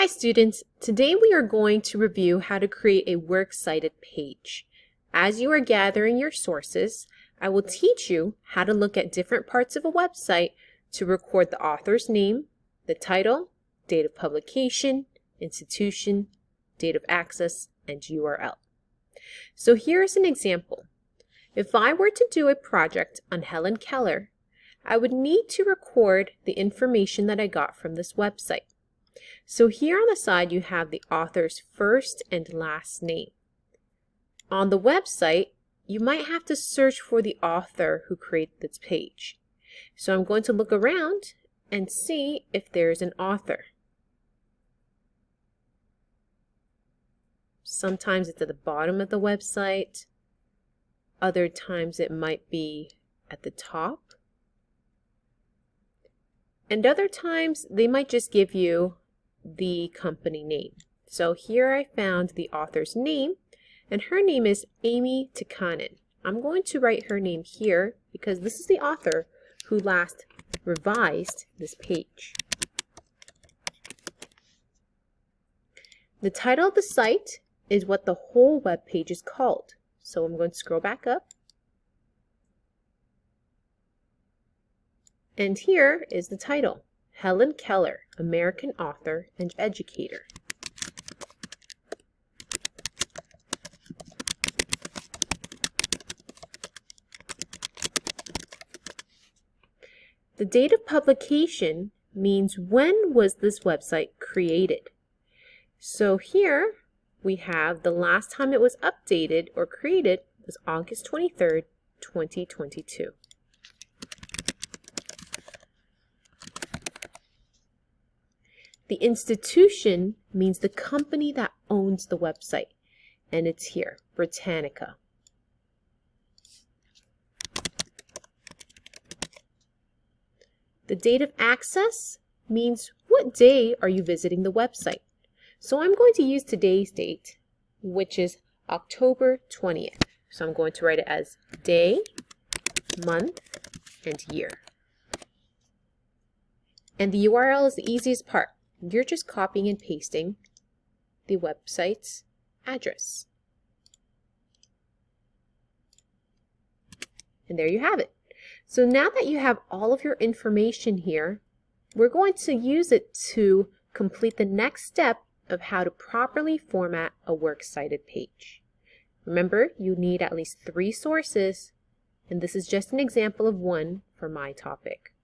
Hi students, today we are going to review how to create a works cited page. As you are gathering your sources, I will teach you how to look at different parts of a website to record the author's name, the title, date of publication, institution, date of access, and URL. So here's an example. If I were to do a project on Helen Keller, I would need to record the information that I got from this website. So here on the side you have the author's first and last name. On the website, you might have to search for the author who created this page. So I'm going to look around and see if there's an author. Sometimes it's at the bottom of the website. Other times it might be at the top. And other times they might just give you the company name. So here I found the author's name, and her name is Amy Tikkanen. I'm going to write her name here because this is the author who last revised this page. The title of the site is what the whole web page is called. So I'm going to scroll back up. And here is the title, Helen Keller, American author and educator. The date of publication means when was this website created. So here we have the last time it was updated or created was August 23rd, 2022. The institution means the company that owns the website, and it's here, Britannica. The date of access means what day are you visiting the website. So I'm going to use today's date, which is October 20th. So I'm going to write it as day, month, and year. And the URL is the easiest part. You're just copying and pasting the website's address. And there you have it. So now that you have all of your information here, we're going to use it to complete the next step of how to properly format a works cited page. Remember, you need at least 3 sources, and this is just an example of one for my topic.